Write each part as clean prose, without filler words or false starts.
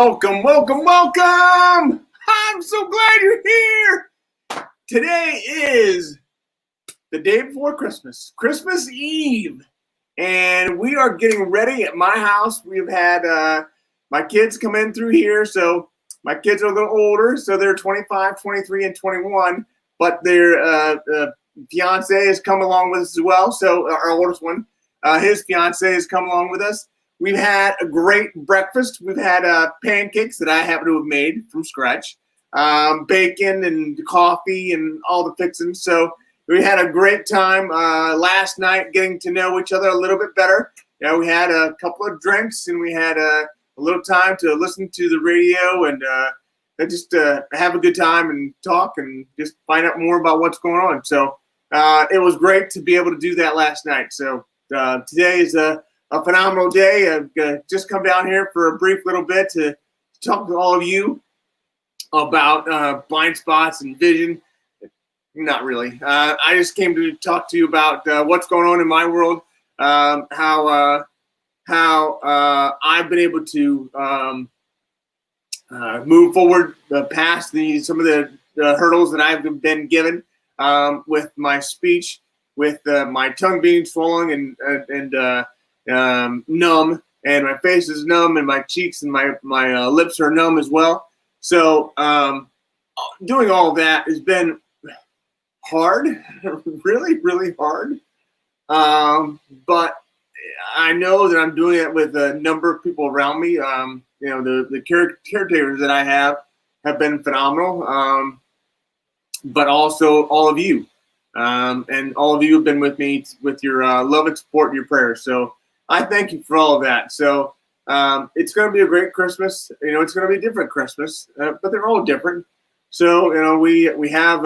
Welcome, welcome, welcome! I'm so glad you're here! Today is the day before Christmas, Christmas Eve. And we are getting ready at my house. We've had my kids come in through here. So my kids are a little older. So they're 25, 23, and 21. But their fiance has come along with us as well. So our oldest one, his fiance has come along with us. We've had a great breakfast. We've had pancakes that I happen to have made from scratch, bacon and coffee and all the fixings. So we had a great time last night getting to know each other a little bit better. You know, we had a couple of drinks and we had a little time to listen to the radio and just have a good time and talk and just find out more about what's going on. So it was great to be able to do that last night. So today is a phenomenal day. I've just come down here for a brief little bit to talk to all of you about blind spots and vision. Not really. I just came to talk to you about what's going on in my world, how I've been able to move forward past some of the hurdles that I've been given with my speech, with my tongue being swollen and numb, and my face is numb, and my cheeks and my lips are numb as well. So doing all of that has been hard, really, really hard. But I know that I'm doing it with a number of people around me. The caretakers that I have been phenomenal. But also all of you, and all of you have been with me with your love and support and your prayers. So I thank you for all of that. So it's going to be a great Christmas. You know, it's going to be a different Christmas, but they're all different. So you know, I have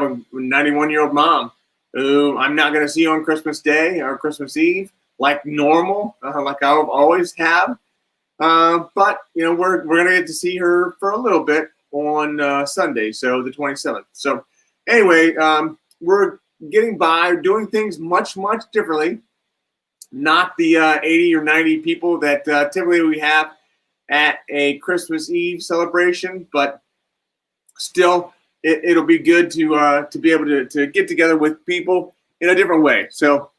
a 91-year-old mom who I'm not going to see on Christmas Day or Christmas Eve like normal, like I always have. But you know, we're going to get to see her for a little bit on Sunday, so the 27th. So anyway, we're getting by, doing things much, much differently. Not the 80 or 90 people that typically we have at a Christmas Eve celebration, but still, it'll be good to be able to get together with people in a different way. So,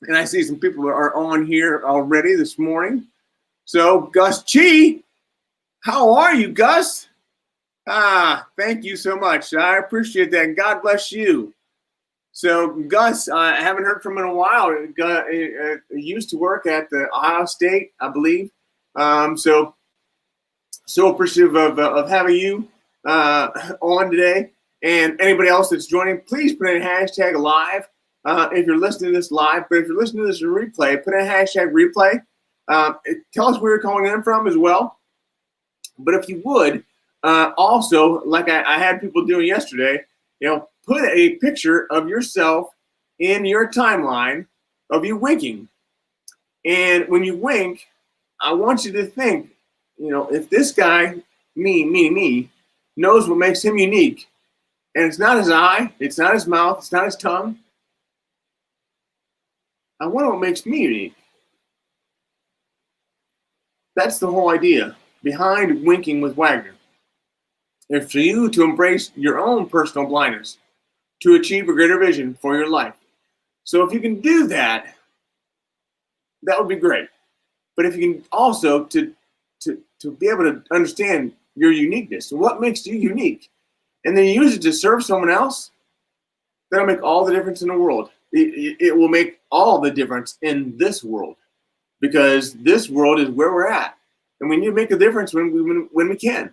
and I see some people that are on here already this morning. So, Gus Chi, how are you, Gus? Thank you so much. I appreciate that. God bless you. So, Gus, I haven't heard from him in a while. He used to work at the Ohio State, I believe. So appreciative of having you on today. And anybody else that's joining, please put in hashtag live if you're listening to this live. But if you're listening to this in replay, put in hashtag replay. Tell us where you're calling in from as well. But if you would, also, like I had people doing yesterday, you know, put a picture of yourself in your timeline of you winking. And when you wink, I want you to think, you know, if this guy, me, knows what makes him unique, and it's not his eye, it's not his mouth, it's not his tongue, I wonder what makes me unique. That's the whole idea behind Winking with Wagner. It's for you to embrace your own personal blindness, to achieve a greater vision for your life. So if you can do that, that would be great. But if you can also to be able to understand your uniqueness and what makes you unique, and then use it to serve someone else, that'll make all the difference in the world. It will make all the difference in this world, because this world is where we're at, and we need to make a difference when we can.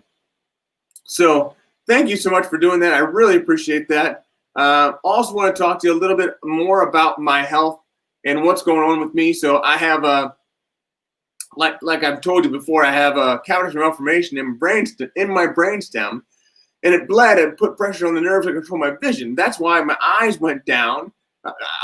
So thank you so much for doing that. I really appreciate that. Also want to talk to you a little bit more about my health and what's going on with me. So I have like I've told you before, I have a cavernous malformation in my brainstem, and it bled and put pressure on the nerves that control my vision. That's why my eyes went down.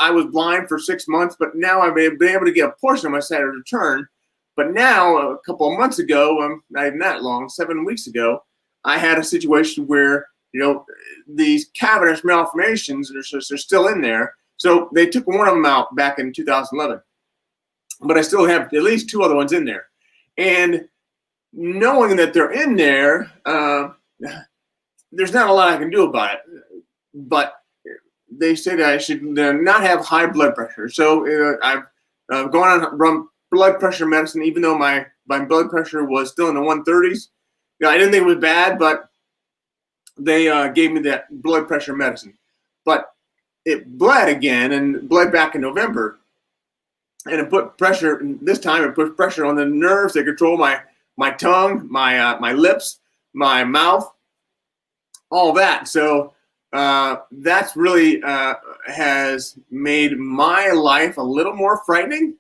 I was blind for 6 months, but now I've been able to get a portion of my sight return. But now, a couple of months ago, not even that long, 7 weeks ago, I had a situation where, you know, these cavernous malformations are still in there. So they took one of them out back in 2011. But I still have at least two other ones in there. And knowing that they're in there, there's not a lot I can do about it. But they say that I should not have high blood pressure. So I've gone on blood pressure medicine, even though my blood pressure was still in the 130s. I didn't think it was bad, but they gave me that blood pressure medicine. But it bled again and bled back in November. And it put pressure, this time it put pressure on the nerves that control my tongue, my lips, my mouth, all that. So that's really has made my life a little more frightening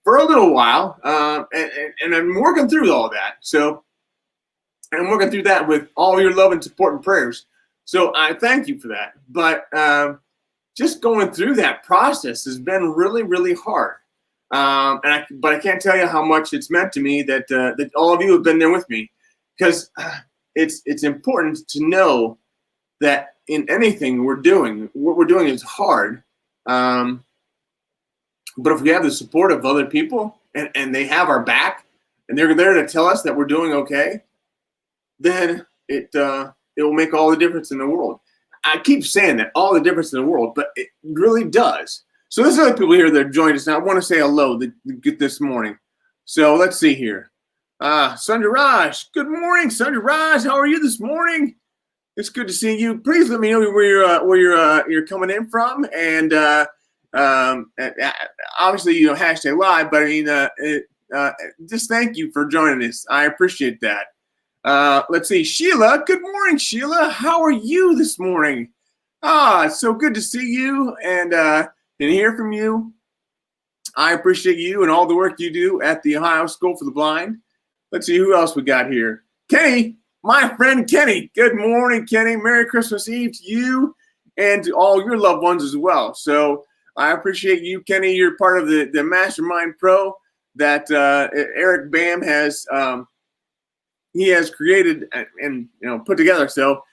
for a little while. And I'm working through all that. So I'm working through that with all your love and support and prayers. So I thank you for that. But just going through that process has been really, really hard. But I can't tell you how much it's meant to me that all of you have been there with me, because it's important to know that in anything we're doing, what we're doing is hard. But if we have the support of other people and they have our back and they're there to tell us that we're doing okay, then it will make all the difference in the world. I keep saying that, all the difference in the world, but it really does. So there's other people here that joined us now. I want to say hello this morning. So let's see here. Sundar Raj. Good morning, Sundar Raj. How are you this morning? It's good to see you. Please let me know where you're coming in from, and obviously hashtag live. But I mean, just thank you for joining us. I appreciate that. Let's see, Sheila. Good morning, Sheila. How are you this morning? It's so good to see you and hear from you. I appreciate you and all the work you do at the Ohio School for the Blind. Let's see who else we got here. Kenny, my friend Kenny. Good morning, Kenny. Merry Christmas Eve to you and to all your loved ones as well. So I appreciate you, Kenny. You're part of the Mastermind Pro that Eric Bam has he has created and put together. So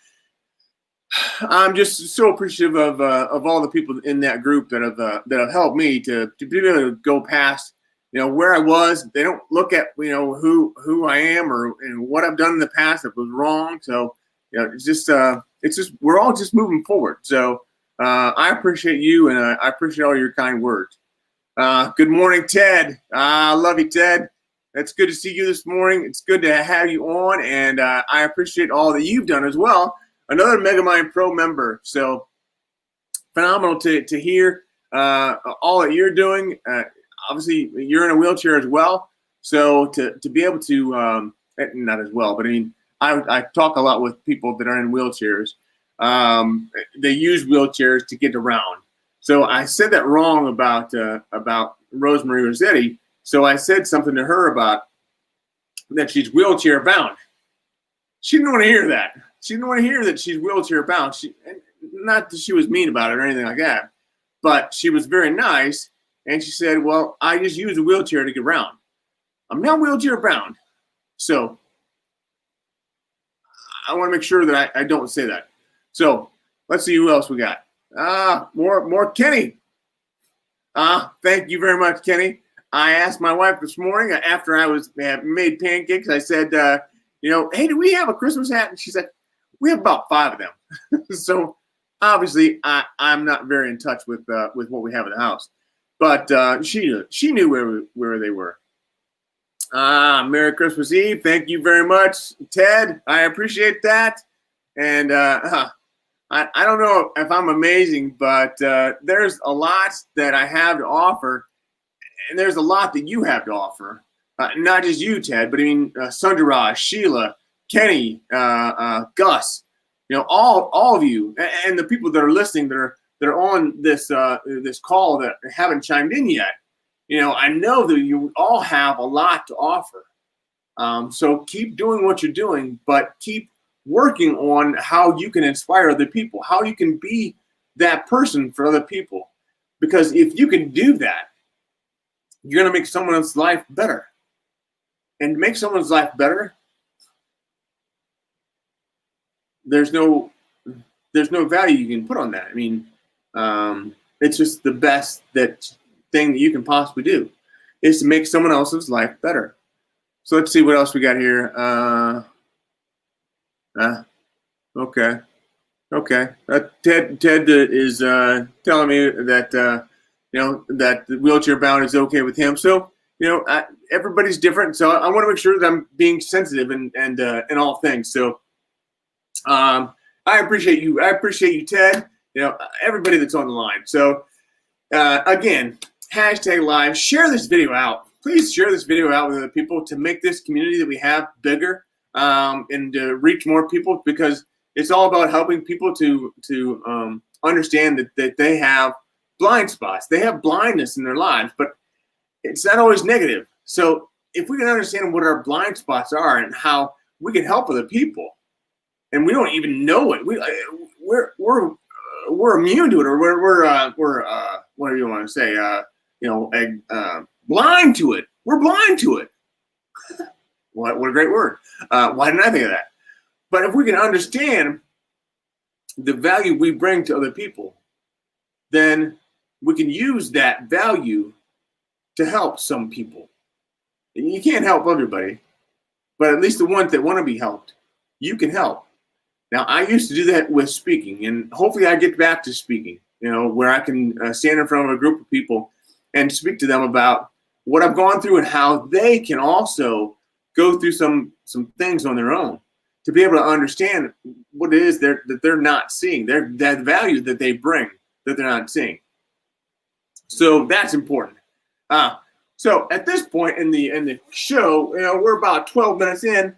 I'm just so appreciative of all the people in that group that have helped me to be able to go past where I was. They don't look at who I am or what I've done in the past that was wrong. So it's just we're all just moving forward. So I appreciate you and I appreciate all your kind words. Good morning, Ted. I love you, Ted. It's good to see you this morning. It's good to have you on, and I appreciate all that you've done as well. Another Megamind Pro member. So phenomenal to hear all that you're doing. Obviously, you're in a wheelchair as well. So to be able to, not as well, but I mean, I talk a lot with people that are in wheelchairs. They use wheelchairs to get around. So I said that wrong about Rosemary Rossetti. So I said something to her about that she's wheelchair bound. She didn't want to hear that. She didn't want to hear that she's wheelchair bound. Not that she was mean about it or anything like that, but she was very nice. And she said, well, I just use a wheelchair to get around. I'm not wheelchair bound. So I want to make sure that I don't say that. So let's see who else we got. More Kenny. Thank you very much, Kenny. I asked my wife this morning after I had made pancakes. I said, hey, do we have a Christmas hat? And she said, we have about 5 of them. So obviously I'm not very in touch with what we have in the house, but she knew where they were. Merry Christmas Eve. Thank you very much, Ted. I appreciate that. And I don't know if I'm amazing, but there's a lot that I have to offer, and there's a lot that you have to offer. Not just you, Ted, but I mean Sundaraj, Sheila, Kenny, Gus, all of you, and the people that are listening that are on this call that haven't chimed in yet. I know that you all have a lot to offer. So keep doing what you're doing, but keep working on how you can inspire other people, how you can be that person for other people. Because if you can do that, you're going to make someone's life better. And to make someone's life better, there's no value you can put on that. I mean, it's just the best thing that you can possibly do is to make someone else's life better. So let's see what else we got here. Okay. Ted is telling me that that the wheelchair bound is okay with him. So everybody's different. So I want to make sure that I'm being sensitive and in all things. So I appreciate you. I appreciate you, Ted. Everybody that's on the line. So again, #live. Share this video out. Please share this video out with other people to make this community that we have bigger and reach more people, because it's all about helping people to understand that they have blind spots. They have blindness in their lives, but it's not always negative. So if we can understand what our blind spots are and how we can help other people, and we don't even know it, we're immune to it, or we're what do you want to say? Blind to it. We're blind to it. What a great word. Why didn't I think of that? But if we can understand the value we bring to other people, then we can use that value to help some people. You can't help everybody, but at least the ones that want to be helped, you can help. Now, I used to do that with speaking, and hopefully I get back to speaking, where I can stand in front of a group of people and speak to them about what I've gone through and how they can also go through some things on their own to be able to understand what it is that they're not seeing, that value that they bring that they're not seeing. So that's important. So at this point in the show, we're about 12 minutes in.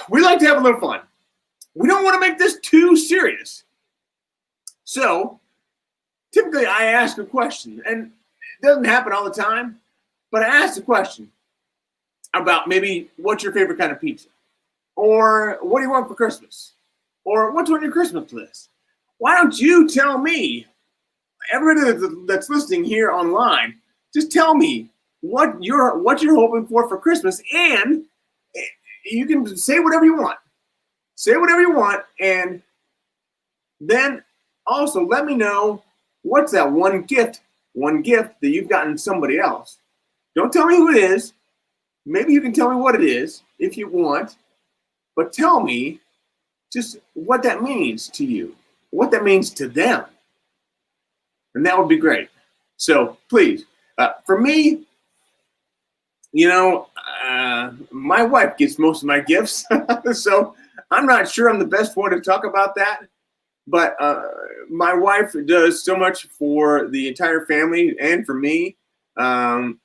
We like to have a little fun. We don't want to make this too serious. So typically I ask a question, and it doesn't happen all the time, but I ask a question about maybe what's your favorite kind of pizza, or what do you want for Christmas, or what's on your Christmas list. Why don't you tell me, everybody that's listening here online, just tell me what you're hoping for Christmas, and you can say whatever you want. Say whatever you want, and then also let me know what's that one gift that you've gotten somebody else. Don't tell me who it is. Maybe you can tell me what it is if you want, but tell me just what that means to you, what that means to them. And that would be great. So please, for me, my wife gets most of my gifts. So I'm not sure I'm the best one to talk about that, but my wife does so much for the entire family and for me.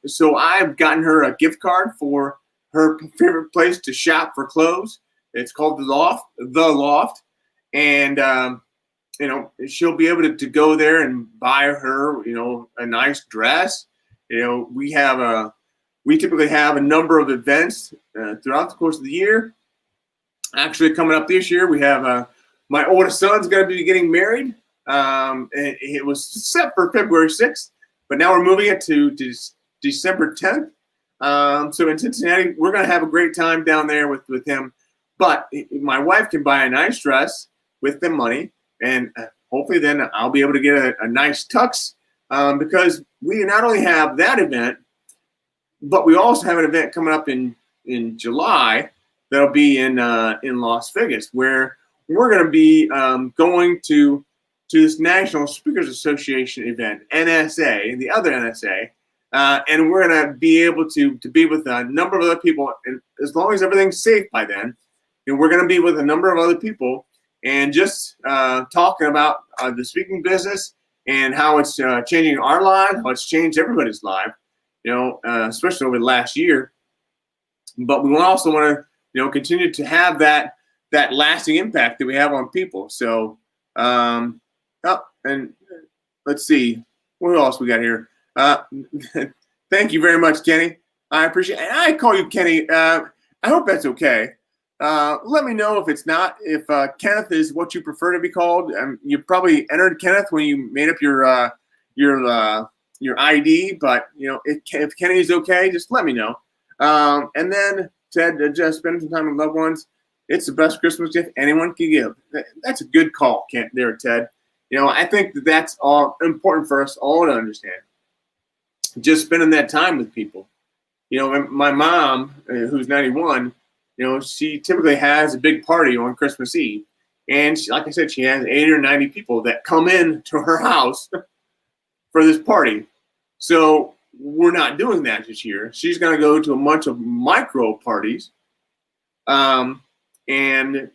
So I've gotten her a gift card for her favorite place to shop for clothes. It's called The Loft. And, she'll be able to go there and buy her, a nice dress. We typically have a number of events throughout the course of the year. Actually, coming up this year, we have my oldest son's going to be getting married. And it was set for February 6th, but now we're moving it to December 10th. So in Cincinnati, we're going to have a great time down there with him. But my wife can buy a nice dress with the money, and hopefully then I'll be able to get a nice tux, because we not only have that event, but we also have an event coming up in July that'll be in Las Vegas, where we're going to be going to this National Speakers Association event, NSA, and the other NSA, and we're going to be able to be with a number of other people, and as long as everything's safe by then, we're going to be with a number of other people and just talking about the speaking business and how it's changing our lives, how it's changed everybody's life, especially over the last year. But we also want to, continue to have that lasting impact that we have on people. So, and let's see, what else we got here? Thank you very much, Kenny. I appreciate it. I call you Kenny. I hope that's okay. Let me know if it's not. If Kenneth is what you prefer to be called, you probably entered Kenneth when you made up your ID. But if Kenny is okay, just let me know. And then Ted, just spend some time with loved ones. It's the best Christmas gift anyone can give. That's a good call, there, Ted. I think that's all important for us all to understand. Just spending that time with people. You know, my mom, who's 91, you know, she typically has a big party on Christmas Eve. And she, like I said, she has 80 or 90 people that come in to her house for this party. So we're not doing that this year. She's going to go to a bunch of micro parties. And then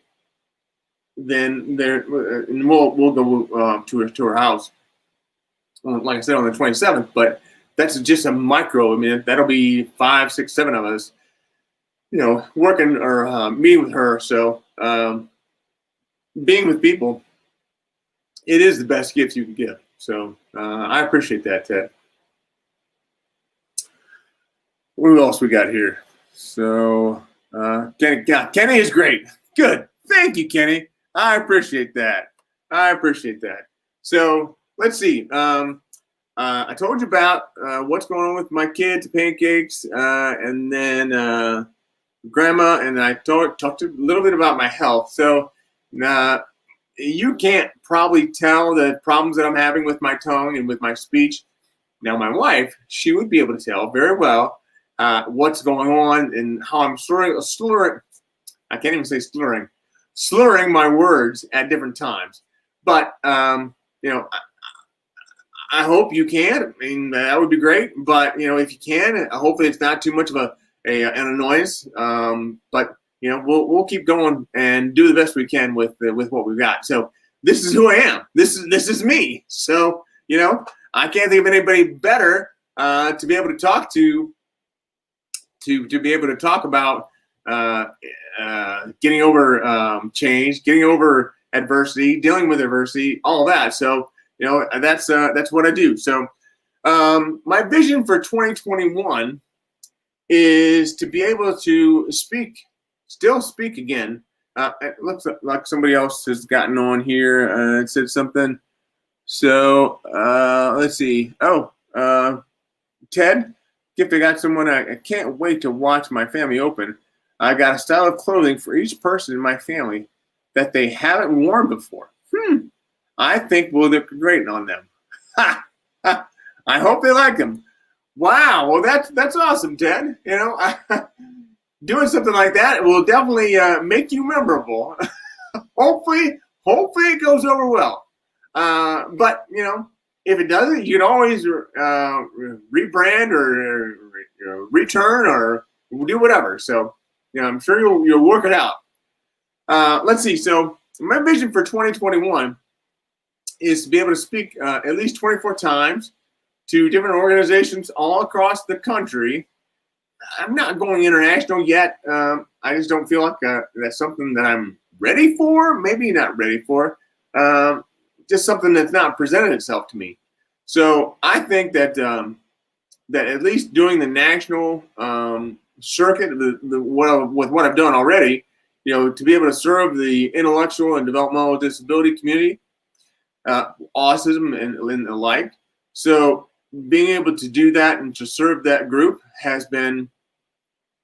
and we'll go to her house, like I said, on the 27th. But that's just a micro. I mean, that'll be 5, 6, 7 of us, you know, working or meeting with her. So being with people, it is the best gift you can give. So I appreciate that, Ted. What else we got here? So Kenny is great. Good. Thank you, Kenny. I appreciate that. So let's see. I told you about what's going on with my kids, pancakes, and then grandma, and I talked a little bit about my health. So you can't probably tell the problems that I'm having with my tongue and with my speech. Now, my wife, she would be able to tell very well what's going on and how I'm slurring. I can't even say slurring my words at different times. But you know, I hope you can. I mean, that would be great. But you know, if you can, hopefully it's not too much of an annoyance. But you know, we'll keep going and do the best we can with what we've got. So this is who I am. This is me. So you know, I can't think of anybody better to be able to talk to be able to talk about getting over change, getting over adversity, dealing with adversity, all that. So you know, that's what I do. So my vision for 2021 is to be able to still speak again. It looks like somebody else has gotten on here and said something. So let's see. Oh, Ted, gift I got someone. I can't wait to watch my family open. I got a style of clothing for each person in my family that they haven't worn before. I think will look great on them. I hope they like them. Wow. Well, that's awesome, Ted. You know, doing something like that will definitely make you memorable. hopefully it goes over well. But you know, if it doesn't, you can always rebrand or return or do whatever. So you know, I'm sure you'll work it out. Let's see. So my vision for 2021 is to be able to speak at least 24 times to different organizations all across the country. I'm not going international yet. I just don't feel like that's something that I'm ready for. Maybe not ready for. Just something that's not presented itself to me. So I think that that at least doing the national circuit, with what I've done already, you know, to be able to serve the intellectual and developmental disability community, autism and the like. So being able to do that and to serve that group has been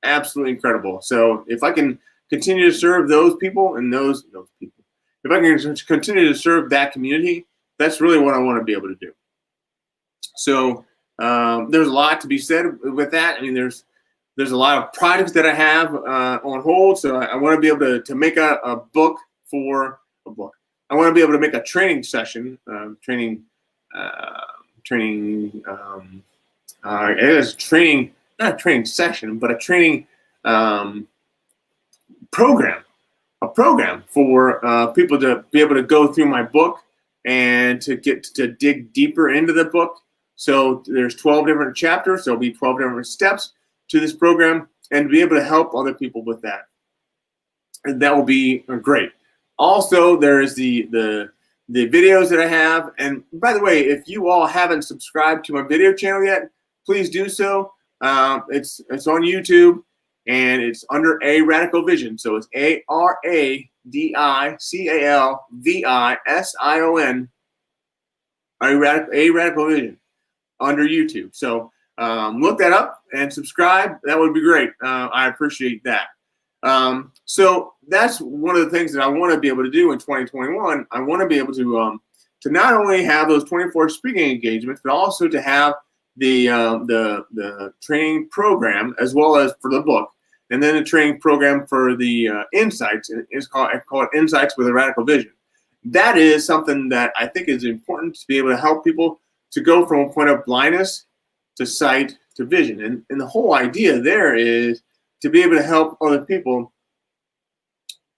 absolutely incredible. So if I can continue to serve those people and those people, if I can continue to serve that community, that's really what I want to be able to do. So there's a lot to be said with that. I mean, there's a lot of projects that I have on hold. So I want to be able to make a book for a book. I want to be able to make a training session, it is training, not a training session, but a training program, a program for people to be able to go through my book and to get to dig deeper into the book. So there's 12 different chapters. There'll be 12 different steps to this program, and be able to help other people with that. And that will be great. Also, there is the videos that I have. And by the way, if you all haven't subscribed to my video channel yet, please do so. It's on YouTube, and it's under A Radical Vision. So it's ARADICALVISION, A Radical Vision, under YouTube. So look that up and subscribe. That would be great. I appreciate that. So that's one of the things that I want to be able to do in 2021. I want to be able to not only have those 24 speaking engagements, but also to have the training program as well as for the book, and then a training program for the insights. I call it Insights with a Radical Vision. That is something that I think is important to be able to help people to go from a point of blindness to sight to vision. And the whole idea there is to be able to help other people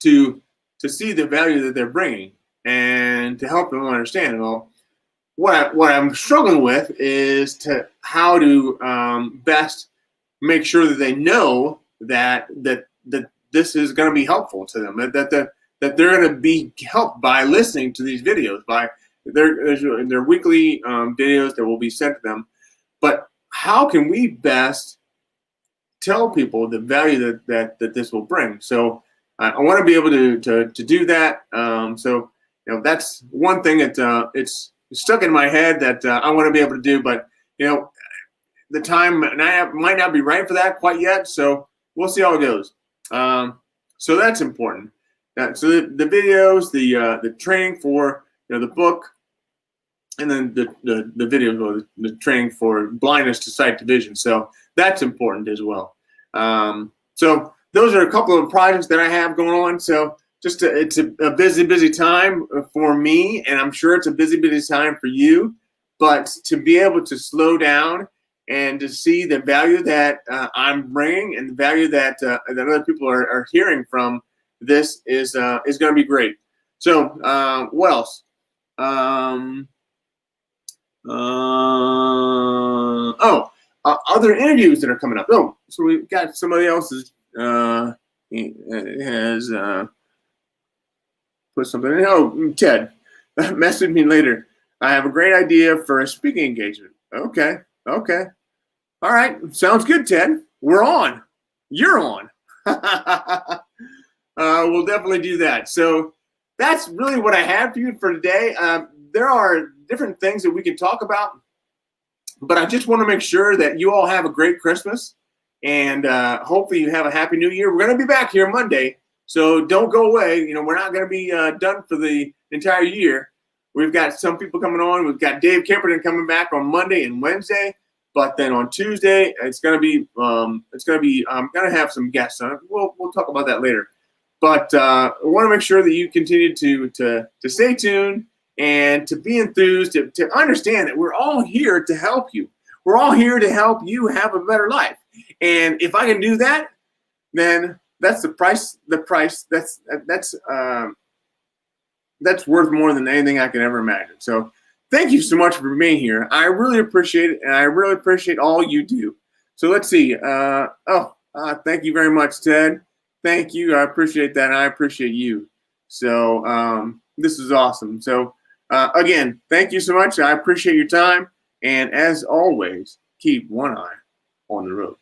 to see the value that they're bringing and to help them understand. Well, what I'm struggling with is how to best make sure that they know that this is going to be helpful to them, that they're going to be helped by listening to these videos, by their weekly videos that will be sent to them. But how can we best tell people the value that this will bring? So I want to be able to do that. So that's one thing that it's stuck in my head that I want to be able to do. But the time might not be right for that quite yet. So we'll see how it goes. So that's important. So the videos, the training for the book, and then the videos or the training for blindness to sight to vision. So that's important as well. So those are a couple of projects that I have going on. So it's a busy time for me, and I'm sure it's a busy time for you. But to be able to slow down and to see the value that I'm bringing and the value that other people are hearing from this is going to be great. So what else? Other interviews that are coming up. Oh, so we've got somebody else's has put something in. Oh, Ted, message me later. I have a great idea for a speaking engagement. Okay. All right. Sounds good, Ted. We're on. You're on. We'll definitely do that. So that's really what I have for you for today. There are different things that we can talk about, but I just want to make sure that you all have a great Christmas, and hopefully you have a happy New Year. We're going to be back here Monday, so don't go away. We're not going to be done for the entire year. We've got some people coming on. We've got Dave Kemperton coming back on Monday and Wednesday, but then on Tuesday it's going to be I'm going to have some guests on it. We'll talk about that later. But I want to make sure that you continue to stay tuned and to be enthused, to understand that we're all here to help you. We're all here to help you have a better life. And if I can do that, then that's the price. That's worth more than anything I can ever imagine. So thank you so much for being here. I really appreciate it, and I really appreciate all you do. So let's see. Thank you very much, Ted. Thank you. I appreciate that, and I appreciate you. So this is awesome. So again, thank you so much. I appreciate your time. And as always, keep one eye on the road.